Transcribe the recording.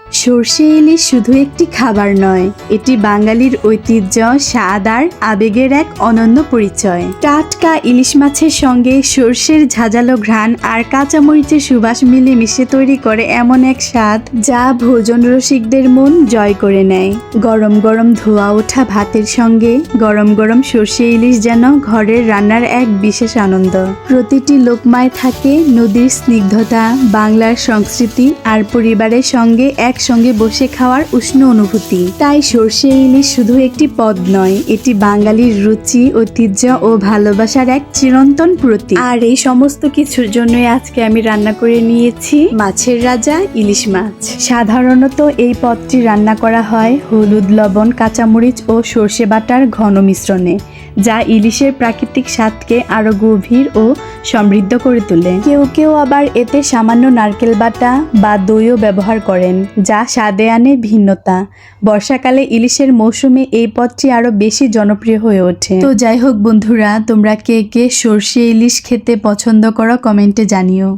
সরষে ইলিশ শুধু একটি খাবার নয়, এটি বাঙালির ঐতিহ্য, স্বাদ আর আবেগের এক অনন্য পরিচয়। টাটকা ইলিশ মাছের সঙ্গে সরষের ঝাঁঝালো ঘ্রাণ আর কাঁচামরিচের সুবাস মিলে মিশে তৈরি করে এমন এক স্বাদ যা ভোজন রসিকদের মন জয় করে নেয়। গরম গরম ধোয়া ওঠা ভাতের সঙ্গে গরম গরম সরষে ইলিশ যেন ঘরের রান্নার এক বিশেষ আনন্দ। প্রতিটি লোকমায় থাকে নদীর স্নিগ্ধতা, বাংলার সংস্কৃতি আর পরিবারের সঙ্গে একসঙ্গে বসে খাওয়ার উষ্ণ অনুভূতি। তাই সরষে ইলিশ শুধু একটি পদ নয়, এটি বাঙালির রুচি, ঐতিহ্য ও ভালোবাসার এক চিরন্তন প্রতীক। আর এই সমস্ত কিছুর জন্যই আজকে আমি রান্না করে নিয়েছি মাছের রাজা ইলিশ মাছ। সাধারণত এই পদটি রান্না করা হয় হলুদ, লবণ, কাঁচামরিচ ও সর্ষে বাটার ঘন মিশ্রণে, যা ইলিশের প্রাকৃতিক স্বাদকে আরো গভীর ও সমৃদ্ধ করে তোলে। কেউ কেউ আবার এতে সামান্য নারকেল বাটা বা দইও ব্যবহার করেন, যা স্বাদে আনে ভিন্নতা। বর্ষাকালে ইলিশের মৌসুমে এই পদটি আরো বেশি জনপ্রিয় হয়ে ওঠে। তো যাই হোক বন্ধুরা, তোমরা কে কে সরষে ইলিশ খেতে পছন্দ করো কমেন্টে জানিও।